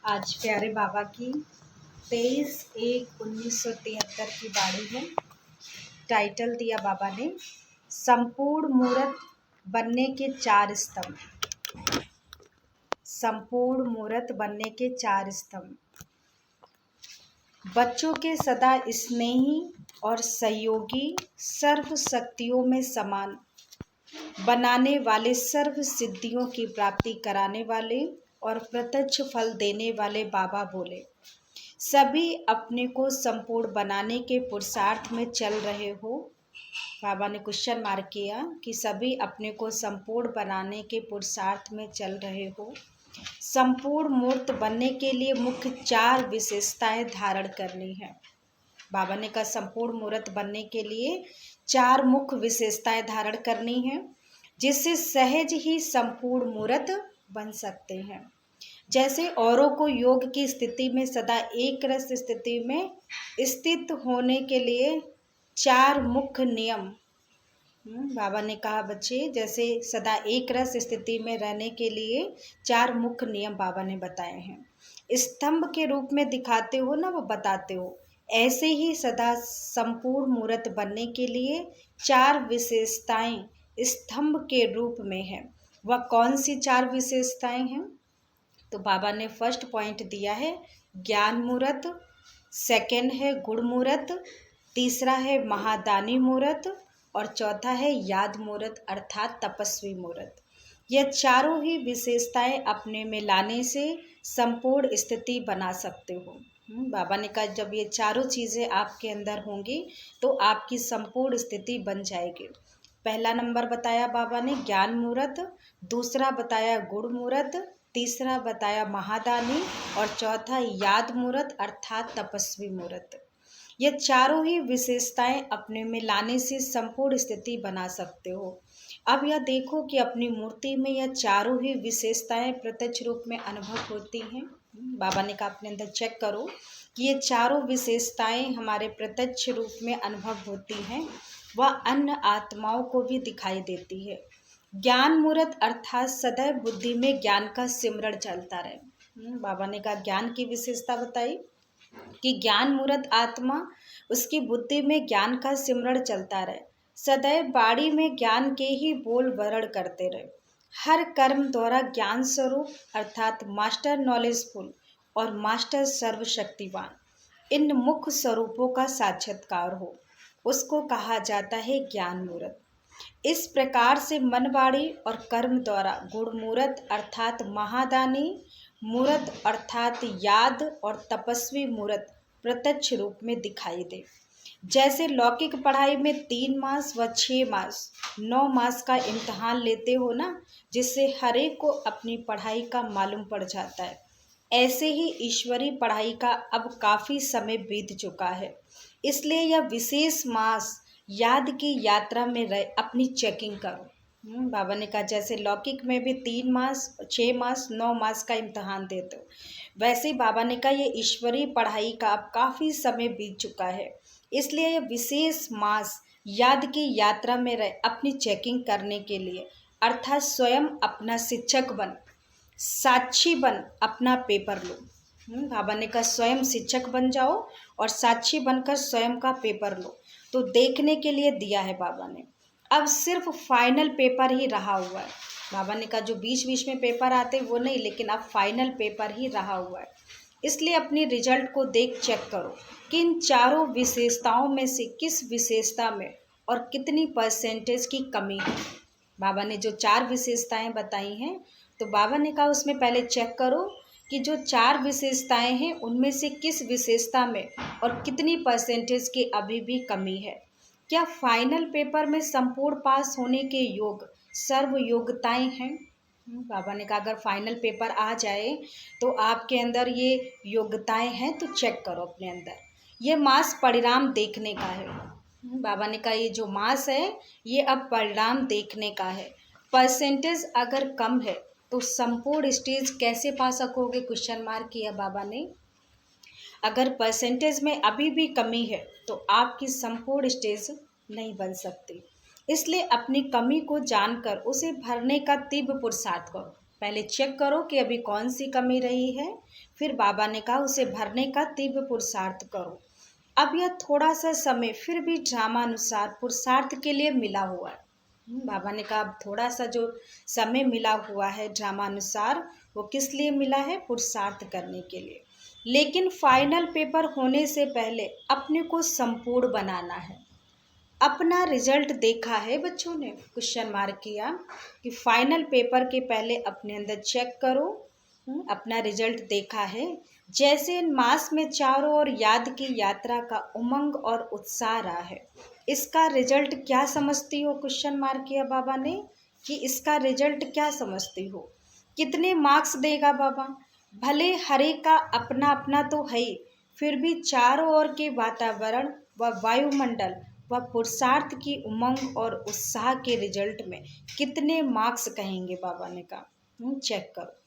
आज प्यारे बाबा की 23/1/1973 की बाणी है। टाइटल दिया बाबा ने, संपूर्ण मूर्त बनने के 4 स्तंभ। संपूर्ण मूर्त बनने के 4 स्तंभ। बच्चों के सदा स्नेही और सहयोगी, सर्व शक्तियों में समान बनाने वाले, सर्व सिद्धियों की प्राप्ति कराने वाले और प्रत्यक्ष फल देने वाले बाबा बोले, सभी अपने को संपूर्ण बनाने के पुरुषार्थ में चल रहे हो। बाबा ने क्वेश्चन मार्क किया कि सभी अपने को संपूर्ण बनाने के पुरुषार्थ में चल रहे हो। संपूर्ण मूर्त बनने के लिए मुख्य 4 विशेषताएं धारण करनी है। बाबा ने कहा संपूर्ण मूर्त बनने के लिए 4 मुख्य विशेषताएं धारण करनी है, जिससे सहज ही संपूर्ण मूर्त बन सकते हैं। जैसे औरों को योग की स्थिति में सदा एक रस स्थिति में स्थित होने के लिए 4 मुख्य नियम। बाबा ने कहा बच्चे, जैसे सदा एक रस स्थिति में रहने के लिए 4 मुख्य नियम बाबा ने बताए हैं। स्तंभ के रूप में दिखाते हो ना, वो बताते हो, ऐसे ही सदा संपूर्ण मूर्त बनने के लिए 4 विशेषताएं स्तंभ के रूप में है। वह कौन सी 4 विशेषताएं हैं? तो बाबा ने फर्स्ट पॉइंट दिया है ज्ञान मूर्त, सेकंड है गुण मूर्त, तीसरा है महादानी मूर्त और चौथा है याद मूर्त अर्थात तपस्वी मूर्त। यह चारों ही विशेषताएं अपने में लाने से संपूर्ण स्थिति बना सकते हो। बाबा ने कहा जब ये चारों चीज़ें आपके अंदर होंगी तो आपकी संपूर्ण स्थिति बन जाएगी। पहला नंबर बताया बाबा ने ज्ञान मूर्त, दूसरा बताया गुण मूर्त, तीसरा बताया महादानी और चौथा याद मूर्त अर्थात तपस्वी मूर्त। ये चारों ही विशेषताएं अपने में लाने से संपूर्ण स्थिति बना सकते हो। अब यह देखो कि अपनी मूर्ति में यह चारों ही विशेषताएं प्रत्यक्ष रूप में अनुभव होती हैं। बाबा ने कहा अपने अंदर चेक करो कि ये चारों विशेषताएं हमारे प्रत्यक्ष रूप में अनुभव होती हैं, वह अन्य आत्माओं को भी दिखाई देती है। ज्ञान मूर्त अर्थात सदैव बुद्धि में ज्ञान का सिमरण चलता रहे। बाबा ने कहा ज्ञान की विशेषता बताई कि ज्ञान मूर्त आत्मा, उसकी बुद्धि में ज्ञान का सिमरण चलता रहे, सदैव बाड़ी में ज्ञान के ही बोल वरण करते रहे, हर कर्म द्वारा ज्ञान स्वरूप अर्थात मास्टर नॉलेजफुल और मास्टर सर्वशक्तिवान, इन मुख्य स्वरूपों का साक्षात्कार हो, उसको कहा जाता है ज्ञान मूर्त। इस प्रकार से मनवाड़ी और कर्म द्वारा गुण मूर्त अर्थात महादानी मूर्त अर्थात याद और तपस्वी मूर्त प्रत्यक्ष रूप में दिखाई दे। जैसे लौकिक पढ़ाई में 3 मास व 6 मास 9 मास का इम्तिहान लेते हो ना, जिससे हर एक को अपनी पढ़ाई का मालूम पड़ जाता है, ऐसे ही ईश्वरीय पढ़ाई का अब काफ़ी समय बीत चुका है। इसलिए यह विशेष मास याद की यात्रा में रह अपनी चेकिंग करो। बाबा ने कहा जैसे लौकिक में भी 3 मास 6 मास 9 मास का इम्तहान देते हो, वैसे ही बाबा ने कहा ये ईश्वरीय पढ़ाई का अब काफ़ी समय बीत चुका है, इसलिए यह विशेष मास याद की यात्रा में रह अपनी चेकिंग करने के लिए अर्थात स्वयं अपना शिक्षक बन, साक्षी बन अपना पेपर लो। बाबा ने कहा स्वयं शिक्षक बन जाओ और साक्षी बनकर स्वयं का पेपर लो। तो देखने के लिए दिया है बाबा ने। अब सिर्फ फाइनल पेपर ही रहा हुआ है। बाबा ने कहा जो बीच बीच में पेपर आते वो नहीं, लेकिन अब फाइनल पेपर ही रहा हुआ है। इसलिए अपनी रिजल्ट को देख चेक करो कि इन चारों विशेषताओं में से किस विशेषता में और कितनी परसेंटेज की कमी है। बाबा ने जो 4 विशेषताएं बताई हैं, तो बाबा ने कहा उसमें पहले चेक करो कि जो 4 विशेषताएं हैं उनमें से किस विशेषता में और कितनी परसेंटेज की अभी भी कमी है। क्या फाइनल पेपर में संपूर्ण पास होने के योग सर्व योग्यताएं हैं? बाबा ने कहा अगर फाइनल पेपर आ जाए तो आपके अंदर ये योग्यताएं हैं, तो चेक करो अपने अंदर। ये मास परिणाम देखने का है। बाबा ने कहा ये जो मास है ये अब परिणाम देखने का है। परसेंटेज अगर कम है तो संपूर्ण स्टेज कैसे पा सकोगे, क्वेश्चन मार्क किया बाबा ने। अगर परसेंटेज में अभी भी कमी है तो आपकी संपूर्ण स्टेज नहीं बन सकती। इसलिए अपनी कमी को जानकर उसे भरने का तीव्र पुरुषार्थ करो। पहले चेक करो कि अभी कौन सी कमी रही है। फिर बाबा ने कहा उसे भरने का तीव्र पुरुषार्थ करो। अब यह थोड़ा सा समय फिर भी ड्रामानुसार पुरुषार्थ के लिए मिला हुआ है। बाबा ने कहा अब थोड़ा सा जो समय मिला हुआ है ड्रामानुसार, वो किस लिए मिला है? पुरुषार्थ करने के लिए। लेकिन फाइनल पेपर होने से पहले अपने को संपूर्ण बनाना है। अपना रिजल्ट देखा है बच्चों ने? क्वेश्चन मार्क किया कि फाइनल पेपर के पहले अपने अंदर चेक करो। अपना रिजल्ट देखा है? जैसे इन मास में चारों ओर याद की यात्रा का उमंग और उत्साह रहा है, इसका रिजल्ट क्या समझती हो? क्वेश्चन मार्क किया बाबा ने कि इसका रिजल्ट क्या समझती हो? कितने मार्क्स देगा बाबा? भले हर एक का अपना अपना तो है ही, फिर भी चारों ओर के वातावरण व वायुमंडल व पुरुषार्थ की उमंग और उत्साह के रिजल्ट में कितने मार्क्स कहेंगे? बाबा ने कहा चेक करो।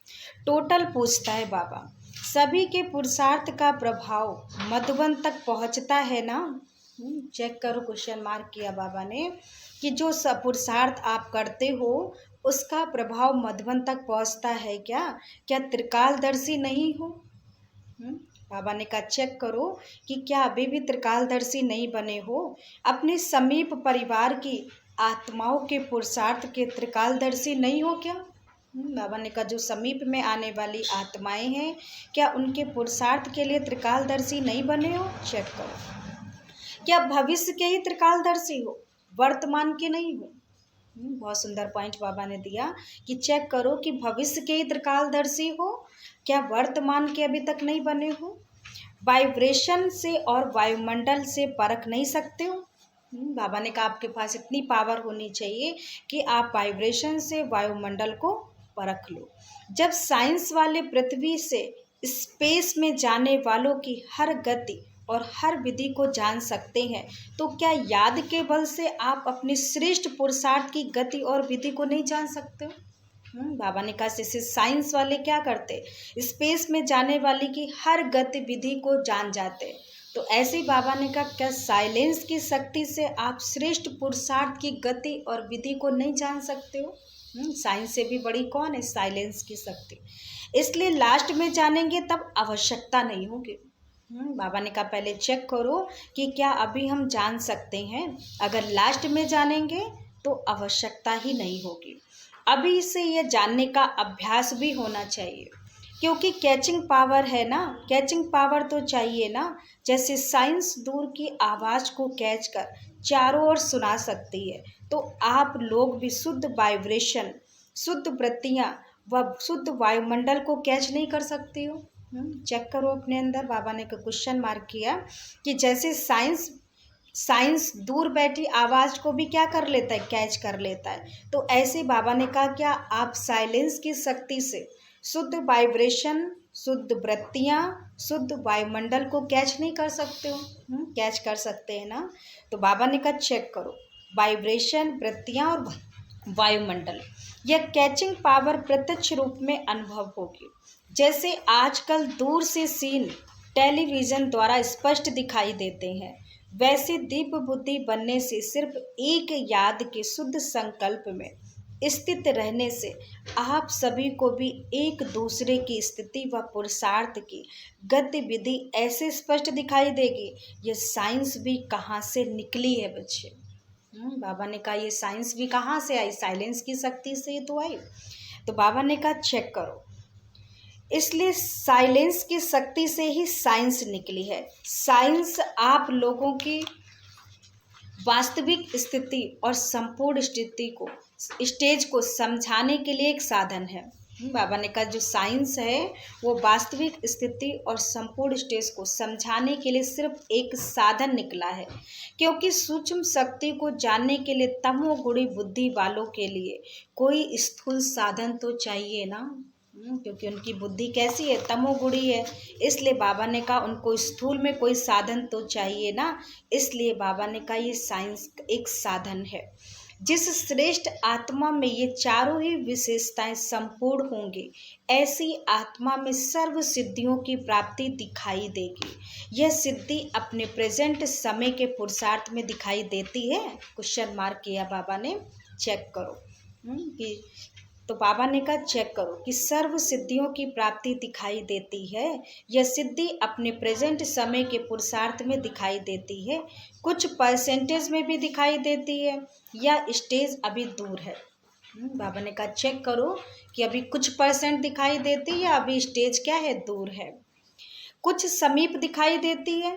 टोटल पूछता है बाबा, सभी के पुरुषार्थ का प्रभाव मधुबन तक पहुंचता है ना? चेक करो। क्वेश्चन मार्क किया बाबा ने कि जो पुरुषार्थ आप करते हो उसका प्रभाव मधुबन तक पहुंचता है क्या? क्या त्रिकालदर्शी नहीं हो? बाबा ने कहा चेक करो कि क्या अभी भी त्रिकालदर्शी नहीं बने हो? अपने समीप परिवार की आत्माओं के पुरुषार्थ के त्रिकालदर्शी नहीं हो क्या? बाबा ने कहा जो समीप में आने वाली आत्माएं हैं, क्या उनके पुरुषार्थ के लिए त्रिकालदर्शी नहीं बने हो? चेक करो। क्या भविष्य के ही त्रिकालदर्शी हो, वर्तमान के नहीं हो? बहुत सुंदर पॉइंट बाबा ने दिया कि चेक करो कि भविष्य के ही त्रिकालदर्शी हो, क्या वर्तमान के अभी तक नहीं बने हो? वाइब्रेशन से और वायुमंडल से परख नहीं सकते हो? बाबा ने कहा आपके पास इतनी पावर होनी चाहिए कि आप वाइब्रेशन से वायुमंडल को परख लो। जब साइंस वाले पृथ्वी से स्पेस में जाने वालों की हर गति और हर विधि को जान सकते हैं, तो क्या याद के बल से आप अपने श्रेष्ठ पुरुषार्थ की गति और विधि को नहीं जान सकते हो? बाबा ने कहा जैसे साइंस वाले क्या करते, स्पेस में जाने वाली की हर गतिविधि को जान जाते, तो ऐसे ही बाबा ने कहा क्या साइलेंस की शक्ति से आप श्रेष्ठ पुरुषार्थ की गति और विधि को नहीं जान सकते हो? साइंस से भी बड़ी कौन है? साइलेंस की शक्ति। इसलिए लास्ट में जानेंगे तब आवश्यकता नहीं होगी। बाबा ने कहा पहले चेक करो कि क्या अभी हम जान सकते हैं। अगर लास्ट में जानेंगे तो आवश्यकता ही नहीं होगी। अभी से यह जानने का अभ्यास भी होना चाहिए, क्योंकि कैचिंग पावर है ना, कैचिंग पावर तो चाहिए ना। जैसे साइंस दूर की आवाज़ को कैच कर चारों ओर सुना सकती है, तो आप लोग भी शुद्ध वाइब्रेशन, शुद्ध वृत्तियाँ व शुद्ध वायुमंडल को कैच नहीं कर सकती हो? चेक करो अपने अंदर। बाबा ने क्वेश्चन मार्क किया कि जैसे साइंस दूर बैठी आवाज़ को भी क्या कर लेता है? कैच कर लेता है। तो ऐसे बाबा ने कहा क्या आप साइलेंस की शक्ति से शुद्ध वाइब्रेशन, शुद्ध वृत्तियाँ, शुद्ध वायुमंडल को कैच नहीं कर सकते हो? कैच कर सकते हैं ना। तो बाबा ने कहा चेक करो, वाइब्रेशन, वृत्तियाँ और वायुमंडल, यह कैचिंग पावर प्रत्यक्ष रूप में अनुभव होगी। जैसे आजकल दूर से सीन टेलीविज़न द्वारा स्पष्ट दिखाई देते हैं, वैसे दिव्य बुद्धि बनने से सिर्फ एक याद के शुद्ध संकल्प में स्थित रहने से आप सभी को भी एक दूसरे की स्थिति व पुरुषार्थ की गतिविधि ऐसे स्पष्ट दिखाई देगी। ये साइंस भी कहाँ से निकली है बच्चे? बाबा ने कहा ये साइंस भी कहाँ से आई? साइलेंस की शक्ति से ही तो आई। तो बाबा ने कहा चेक करो, इसलिए साइलेंस की शक्ति से ही साइंस निकली है। साइंस आप लोगों की वास्तविक स्थिति और संपूर्ण स्टेज को समझाने के लिए एक साधन है। बाबा ने कहा जो साइंस है वो वास्तविक स्थिति और संपूर्ण स्टेज को समझाने के लिए सिर्फ एक साधन निकला है, क्योंकि सूक्ष्म शक्ति को जानने के लिए तमोगुणी बुद्धि वालों के लिए कोई स्थूल साधन तो चाहिए ना, क्योंकि उनकी बुद्धि कैसी है? तमोगुणी है। इसलिए बाबा ने कहा उनको स्थूल में कोई साधन तो चाहिए ना, इसलिए बाबा ने कहा ये साइंस एक साधन है। जिस श्रेष्ठ आत्मा में ये चारों ही विशेषताएं संपूर्ण होंगी, ऐसी आत्मा में सर्व सिद्धियों की प्राप्ति दिखाई देगी। यह सिद्धि अपने प्रेजेंट समय के पुरुषार्थ में दिखाई देती है। क्वेश्चन मार्क किया बाबा ने, चेक करो कि तो बाबा ने कहा चेक करो कि सर्व सिद्धियों की प्राप्ति दिखाई देती है, यह सिद्धि अपने प्रेजेंट समय के पुरुषार्थ में दिखाई देती है, कुछ परसेंटेज में भी दिखाई देती है, या स्टेज अभी दूर है। बाबा ने कहा चेक करो कि अभी कुछ परसेंट दिखाई देती है या अभी स्टेज क्या है, दूर है। कुछ समीप दिखाई देती है।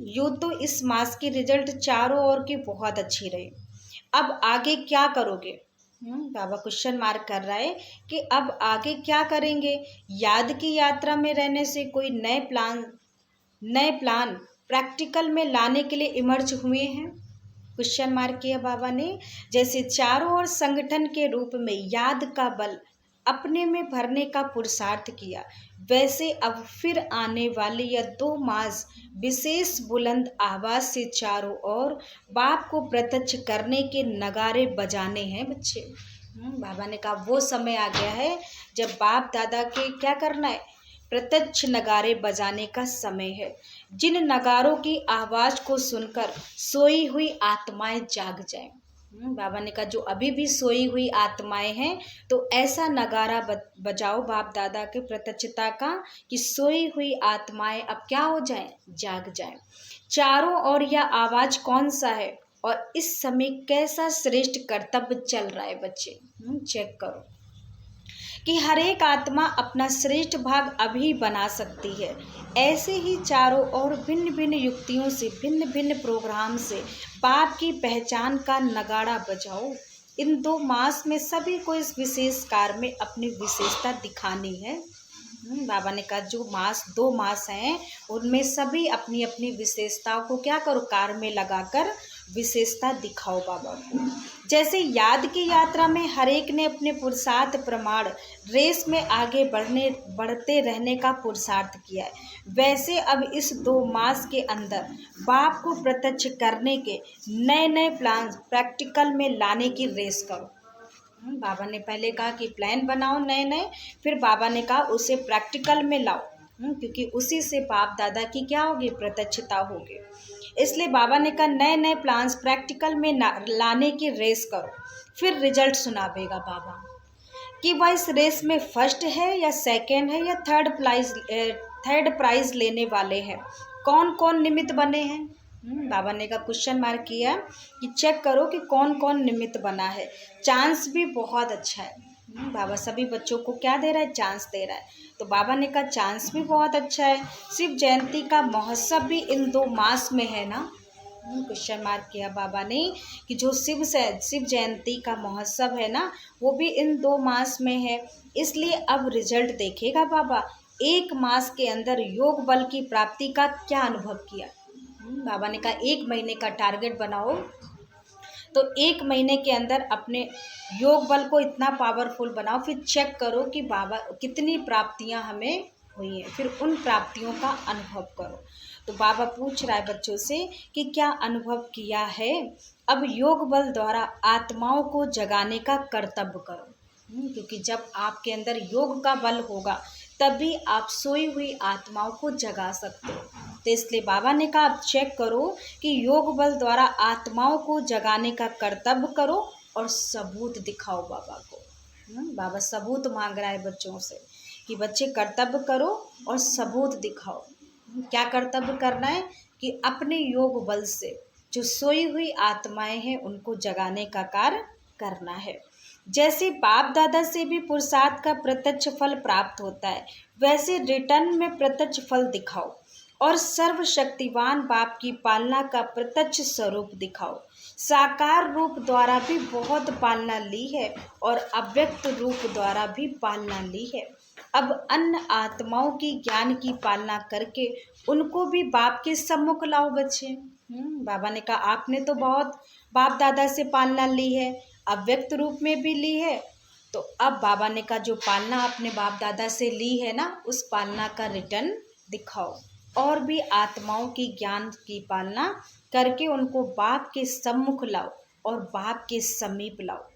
यूँ तो इस मास की रिजल्ट चारों ओर की बहुत अच्छी रही। अब आगे क्या करोगे? बाबा क्वेश्चन मार्क कर रहा है कि अब आगे क्या करेंगे। याद की यात्रा में रहने से कोई नए प्लान प्रैक्टिकल में लाने के लिए इमर्ज हुए हैं? क्वेश्चन मार्क किया बाबा ने। जैसे चारों ओर संगठन के रूप में याद का बल अपने में भरने का पुरुषार्थ किया, वैसे अब फिर आने वाले यह 2 मास विशेष बुलंद आवाज से चारों ओर बाप को प्रत्यक्ष करने के नगारे बजाने हैं बच्चे। बाबा ने कहा वो समय आ गया है जब बाप दादा के क्या करना है, प्रत्यक्ष नगारे बजाने का समय है। जिन नगारों की आवाज को सुनकर सोई हुई आत्माएं जाग जाएं। बाबा ने कहा जो अभी भी सोई हुई आत्माएं हैं तो ऐसा नगारा बजाओ बाप दादा के प्रत्यक्षता का कि सोई हुई आत्माएं अब क्या हो जाएं, जाग जाएं। चारों ओर यह आवाज कौन सा है और इस समय कैसा श्रेष्ठ कर्तव्य चल रहा है बच्चे। चेक करो कि हर एक आत्मा अपना श्रेष्ठ भाग अभी बना सकती है। ऐसे ही चारों ओर भिन्न भिन्न युक्तियों से, भिन्न भिन्न प्रोग्राम से बाप की पहचान का नगाड़ा बजाओ। इन 2 मास में सभी को इस विशेष कार्य में अपनी विशेषता दिखानी है। बाबा ने कहा जो 2 मास हैं उनमें सभी अपनी अपनी विशेषताओं को क्या करो, कार्य में लगाकर विशेषता दिखाओ बाबा को। जैसे याद की यात्रा में हर एक ने अपने पुरुषार्थ प्रमाण रेस में आगे बढ़ते रहने का पुरुषार्थ किया है, वैसे अब इस 2 मास के अंदर बाप को प्रत्यक्ष करने के नए नए प्लान प्रैक्टिकल में लाने की रेस करो। बाबा ने पहले कहा कि प्लान बनाओ नए नए, फिर बाबा ने कहा उसे प्रैक्टिकल में लाओ, क्योंकि उसी से बाप दादा की क्या होगी, प्रत्यक्षता होगी। इसलिए बाबा ने कहा नए नए प्लान्स प्रैक्टिकल में लाने की रेस करो, फिर रिजल्ट सुनावेगा बाबा कि वह इस रेस में फर्स्ट है या सेकंड है या थर्ड प्राइज लेने वाले हैं। कौन कौन निमित्त बने हैं? बाबा ने का क्वेश्चन मार्क किया कि चेक करो कि कौन कौन निमित्त बना है। चांस भी बहुत अच्छा है। बाबा सभी बच्चों को क्या दे रहा है, चांस दे रहा है। तो बाबा ने कहा चांस भी बहुत अच्छा है। शिव जयंती का महोत्सव भी इन 2 मास में है ना। क्वेश्चन मार्क किया बाबा ने कि जो शिव जयंती का महोत्सव है ना, वो भी इन 2 मास में है। इसलिए अब रिजल्ट देखेगा बाबा 1 मास के अंदर योग बल की प्राप्ति का क्या अनुभव किया। बाबा ने कहा 1 महीने का टारगेट बनाओ, तो 1 महीने के अंदर अपने योग बल को इतना पावरफुल बनाओ, फिर चेक करो कि बाबा कितनी प्राप्तियां हमें हुई हैं, फिर उन प्राप्तियों का अनुभव करो। तो बाबा पूछ रहा है बच्चों से कि क्या अनुभव किया है। अब योग बल द्वारा आत्माओं को जगाने का कर्तव्य करो, क्योंकि जब आपके अंदर योग का बल होगा तभी आप सोई हुई आत्माओं को जगा सकते हो। तो इसलिए बाबा ने कहा आप चेक करो कि योग बल द्वारा आत्माओं को जगाने का कर्तव्य करो और सबूत दिखाओ बाबा को। बाबा सबूत मांग रहा है बच्चों से कि बच्चे कर्तव्य करो और सबूत दिखाओ। क्या कर्तव्य करना है कि अपने योग बल से जो सोई हुई आत्माएं हैं उनको जगाने का कार्य करना है। जैसे बाप दादा से भी पुरुषार्थ का प्रत्यक्ष फल प्राप्त होता है, वैसे रिटर्न में प्रत्यक्ष फल दिखाओ और सर्वशक्तिवान बाप की पालना का प्रत्यक्ष स्वरूप दिखाओ। साकार रूप द्वारा भी बहुत पालना ली है और अव्यक्त रूप द्वारा भी पालना ली है। अब अन्य आत्माओं की ज्ञान की पालना करके उनको भी बाप के सम्मुख लाओ बच्चे। बाबा ने कहा आपने तो बहुत बाप दादा से पालना ली है, अव्यक्त रूप में भी ली है, तो अब बाबा ने कहा जो पालना आपने बाप दादा से ली है ना, उस पालना का रिटर्न दिखाओ और भी आत्माओं की ज्ञान की पालना करके उनको बाप के सम्मुख लाओ और बाप के समीप लाओ।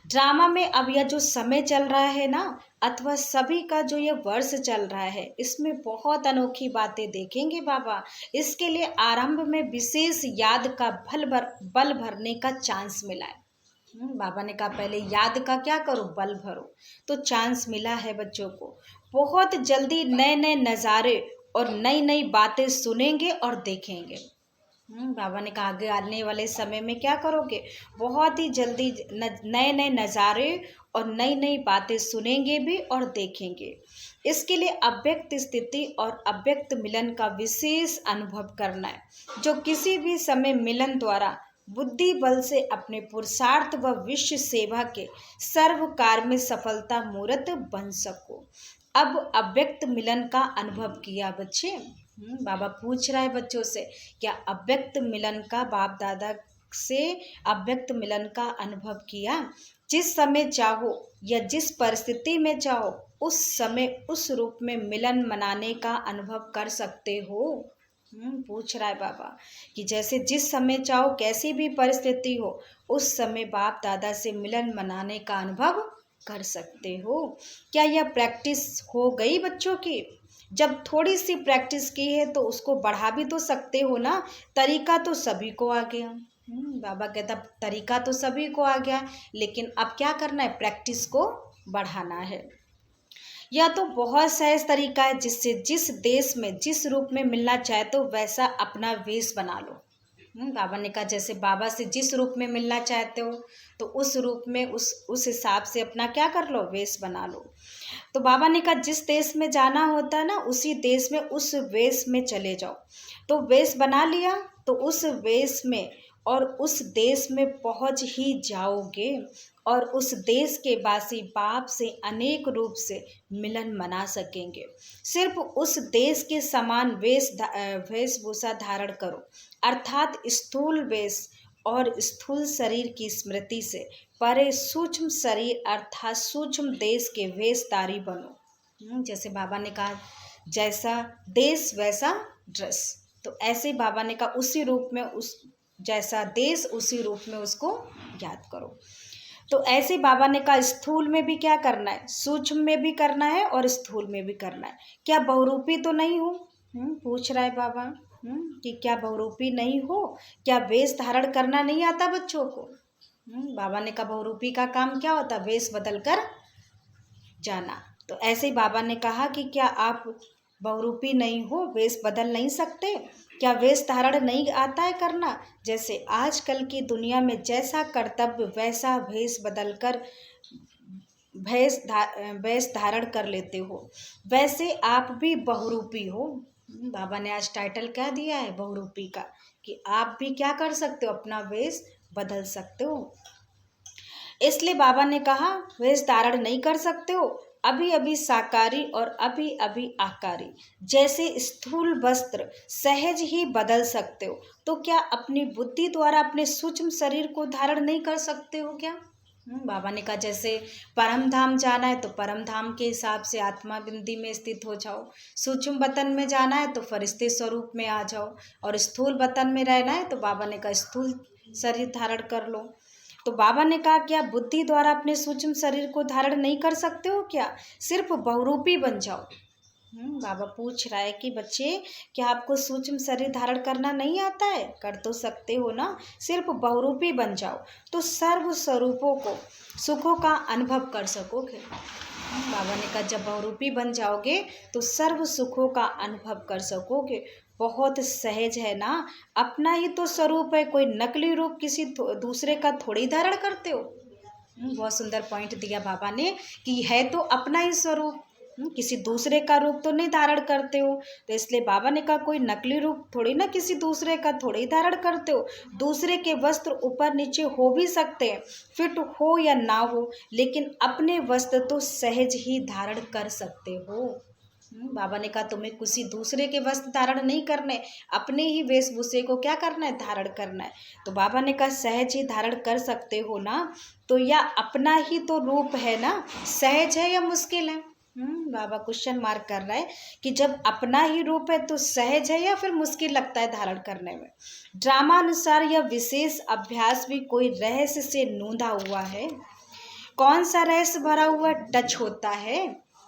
ड्रामा में अब यह जो समय चल रहा है ना, अथवा सभी का जो ये वर्ष चल रहा है, इसमें बहुत अनोखी बातें देखेंगे बाबा। इसके लिए आरंभ में विशेष याद का बल भरने का चांस मिला है। बाबा ने कहा पहले याद का क्या करो, बल भरो। तो चांस मिला है बच्चों को, बहुत जल्दी नए नए नज़ारे और नई नई बातें सुनेंगे और देखेंगे। बाबा ने कहा आगे आने वाले समय में क्या करोगे, बहुत ही जल्दी नए नए नज़ारे और नई नई बातें सुनेंगे भी और देखेंगे। इसके लिए अव्यक्त स्थिति और अव्यक्त मिलन का विशेष अनुभव करना है, जो किसी भी समय मिलन द्वारा बुद्धि बल से अपने पुरुषार्थ व विश्व सेवा के सर्व कार्य में सफलता मूर्त बन सको। अब अव्यक्त मिलन का अनुभव किया बच्चे। बाबा पूछ रहा है बच्चों से, क्या अव्यक्त मिलन का, बाप दादा से अव्यक्त मिलन का अनुभव किया? जिस समय चाहो या जिस परिस्थिति में चाहो उस समय उस रूप में मिलन मनाने का अनुभव कर सकते हो। पूछ रहा है बाबा कि जैसे जिस समय चाहो, कैसी भी परिस्थिति हो, उस समय बाप दादा से मिलन मनाने का अनुभव कर सकते हो। क्या यह प्रैक्टिस हो गई बच्चों की? जब थोड़ी सी प्रैक्टिस की है तो उसको बढ़ा भी तो सकते हो ना। तरीका तो सभी को आ गया। बाबा कहता तरीका तो सभी को आ गया, लेकिन अब क्या करना है, प्रैक्टिस को बढ़ाना है। यह तो बहुत सहज तरीका है, जिससे जिस देश में जिस रूप में मिलना चाहे तो वैसा अपना वेश बना लो। बाबा ने कहा जैसे बाबा से जिस रूप में मिलना चाहते हो तो उस रूप में उस हिसाब से अपना क्या कर लो, वेश बना लो। तो बाबा ने कहा जिस देश में जाना होता है ना, उसी देश में उस वेश में चले जाओ। तो वेश बना लिया तो उस वेश में और उस देश में पहुंच ही जाओगे और उस देश के वासी बाप से अनेक रूप से मिलन मना सकेंगे। सिर्फ उस देश के समान वेशभूषा धारण करो, अर्थात स्थूल वेश और स्थूल शरीर की स्मृति से परे सूक्ष्म शरीर अर्थात सूक्ष्म देश के वेशधारी बनो। जैसे बाबा ने कहा जैसा देश वैसा ड्रेस, तो ऐसे बाबा ने कहा उसी रूप में, उस जैसा देश उसी रूप में उसको याद करो। तो ऐसे बाबा ने कहा स्थूल में भी क्या करना है, सूक्ष्म में भी करना है और स्थूल में भी करना है। क्या बहुरूपी तो नहीं हो? पूछ रहा है बाबा कि क्या बहुरूपी नहीं हो? क्या वेश धारण करना नहीं आता बच्चों को? बाबा ने कहा बहुरूपी का काम क्या होता, वेश बदल कर जाना। तो ऐसे ही बाबा ने कहा कि क्या आप बहुरूपी नहीं हो, वेश बदल नहीं सकते? क्या वेश धारण नहीं आता है करना? जैसे आजकल की दुनिया में जैसा कर्तव्य वैसा वेश बदल कर वेश धारण कर लेते हो, वैसे आप भी बहुरूपी हो। बाबा ने आज टाइटल क्या दिया है बहुरूपी का, कि आप भी क्या कर सकते हो, अपना वेश बदल सकते हो। इसलिए बाबा ने कहा वेश धारण नहीं कर सकते हो, अभी अभी साकारी और अभी अभी आकारी, जैसे स्थूल वस्त्र सहज ही बदल सकते हो, तो क्या अपनी बुद्धि द्वारा अपने सूक्ष्म शरीर को धारण नहीं कर सकते हो क्या? बाबा ने कहा जैसे परम धाम जाना है तो परम धाम के हिसाब से आत्मा बिंदी में स्थित हो जाओ, सूक्ष्म वतन में जाना है तो फरिश्ते स्वरूप में आ जाओ, और स्थूल वतन में रहना है तो बाबा ने कहा स्थूल शरीर धारण कर लो। तो बाबा ने कहा क्या बुद्धि द्वारा अपने सूक्ष्म शरीर को धारण नहीं कर सकते हो क्या? सिर्फ बहुरूपी बन जाओ। बाबा पूछ रहा है कि बच्चे क्या आपको सूक्ष्म शरीर धारण करना नहीं आता है? कर तो सकते हो ना, सिर्फ बहुरूपी बन जाओ तो सर्व स्वरूपों को सुखों का अनुभव कर सकोगे। बाबा ने कहा जब बहुरूपी बन जाओगे तो सर्व सुखों का अनुभव कर सकोगे। बहुत सहज है ना, अपना ही तो स्वरूप है, कोई नकली रूप किसी दूसरे का थोड़ी धारण करते हो। बहुत सुंदर पॉइंट दिया बाबा ने कि है तो अपना ही स्वरूप, किसी दूसरे का रूप तो नहीं धारण करते हो। तो इसलिए बाबा ने कहा कोई नकली रूप थोड़ी ना किसी दूसरे का थोड़ी धारण करते हो। दूसरे के वस्त्र ऊपर नीचे हो भी सकते हैं, फिट हो या ना हो, लेकिन अपने वस्त्र तो सहज ही धारण कर सकते हो। बाबा ने कहा तुम्हें किसी दूसरे के वस्त्र धारण नहीं करने, अपने ही वेशभूषे को क्या करना है, धारण करना है। तो बाबा ने कहा सहज ही धारण कर सकते हो ना, तो या अपना ही तो रूप है ना, सहज है या मुश्किल है? बाबा क्वेश्चन मार्क कर रहा है कि जब अपना ही रूप है तो सहज है या फिर मुश्किल लगता है धारण करने में। ड्रामा अनुसार यह विशेष अभ्यास भी कोई रहस्य से नूंदा हुआ है। कौन सा रहस्य भरा हुआ टच होता है?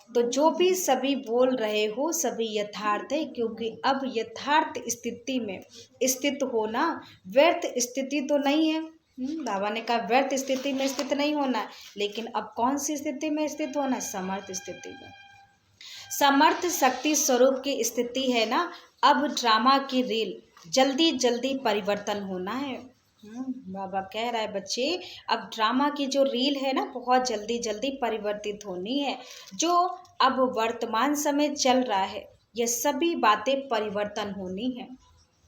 तो जो भी सभी बोल रहे हो सभी यथार्थ है, क्योंकि अब यथार्थ स्थिति में स्थित होना व्यर्थ स्थिति तो नहीं है। बाबा ने कहा व्यर्थ स्थिति में स्थित नहीं होना है, लेकिन अब कौन सी स्थिति में स्थित होना है? समर्थ स्थिति में। समर्थ शक्ति स्वरूप की स्थिति है ना। अब ड्रामा की रील जल्दी जल्दी परिवर्तन होना है। बाबा कह रहा है बच्चे, अब ड्रामा की जो रील है ना बहुत जल्दी जल्दी परिवर्तित होनी है। जो अब वर्तमान समय चल रहा है, ये सभी बातें परिवर्तन होनी है।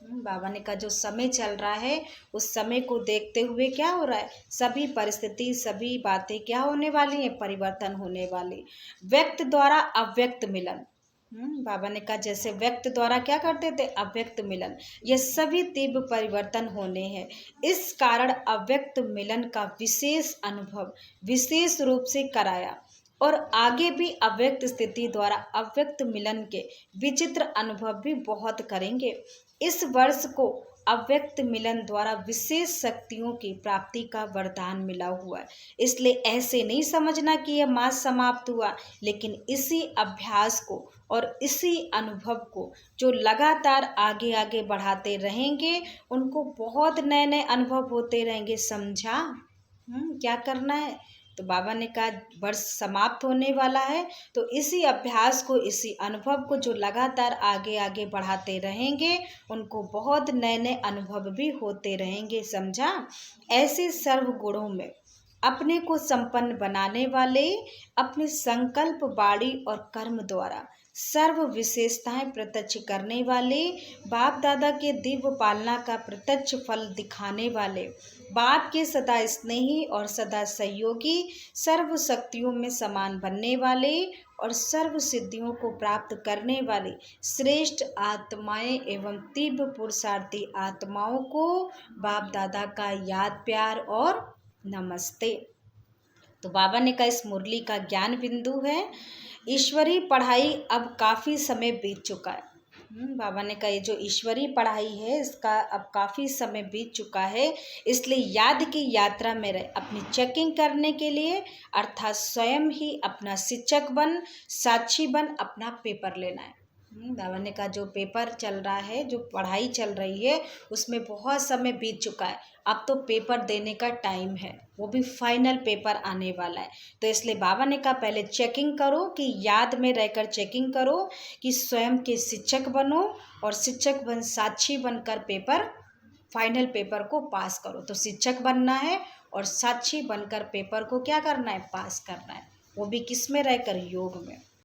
बाबा ने कहा जो समय चल रहा है उस समय को देखते हुए क्या हो रहा है, सभी परिस्थिति सभी बातें क्या होने वाली हैं, परिवर्तन होने वाली। व्यक्त द्वारा अव्यक्त मिलन। बाबा ने कहा जैसे व्यक्त द्वारा क्या करते थे, अव्यक्त मिलन, ये सभी तीव्र परिवर्तन होने हैं। इस कारण अव्यक्त मिलन का विशेष अनुभव विशेष रूप से कराया और आगे भी अव्यक्त स्थिति द्वारा अव्यक्त मिलन के विचित्र अनुभव भी बहुत करेंगे। इस वर्ष को अव्यक्त मिलन द्वारा विशेष शक्तियों की प्राप्ति का वरदान मिला हुआ है। इसलिए ऐसे नहीं समझना कि यह मास समाप्त हुआ, लेकिन इसी अभ्यास को और इसी अनुभव को जो लगातार आगे आगे बढ़ाते रहेंगे, उनको बहुत नए नए अनुभव होते रहेंगे। समझा? क्या करना है? तो बाबा ने कहा वर्ष समाप्त होने वाला है, तो इसी अभ्यास को इसी अनुभव को जो लगातार आगे आगे बढ़ाते रहेंगे, उनको बहुत नए नए अनुभव भी होते रहेंगे। समझा? ऐसे सर्व गुणों में अपने को संपन्न बनाने वाले, अपने संकल्प वाणी और कर्म द्वारा सर्व विशेषताएं प्रत्यक्ष करने वाले, बाप दादा के दिव्य पालना का प्रत्यक्ष फल दिखाने वाले, बाप के सदा स्नेही और सदा सहयोगी, सर्व शक्तियों में समान बनने वाले और सर्व सिद्धियों को प्राप्त करने वाले श्रेष्ठ आत्माएं एवं तीव्र पुरुषार्थी आत्माओं को बाप दादा का याद प्यार और नमस्ते। तो बाबा ने कहा इस मुरली का ज्ञान बिंदु है, ईश्वरीय पढ़ाई अब काफ़ी समय बीत चुका है। बाबा ने कहा ये जो ईश्वरीय पढ़ाई है इसका अब काफ़ी समय बीत चुका है, इसलिए याद की यात्रा में रहे अपनी चेकिंग करने के लिए, अर्थात स्वयं ही अपना शिक्षक बन, साक्षी बन अपना पेपर लेना है। बाबा ने कहा जो पेपर चल रहा है, जो पढ़ाई चल रही है, उसमें बहुत समय बीत चुका है, अब तो पेपर देने का टाइम है, वो भी फाइनल पेपर आने वाला है। तो इसलिए बाबा ने कहा पहले चेकिंग करो, कि याद में रहकर चेकिंग करो कि स्वयं के शिक्षक बनो और शिक्षक बन साक्षी बनकर पेपर फाइनल पेपर को पास करो। तो शिक्षक बनना है और साक्षी बनकर पेपर को क्या करना है, पास करना है, वो भी किस में रहकर, योग में।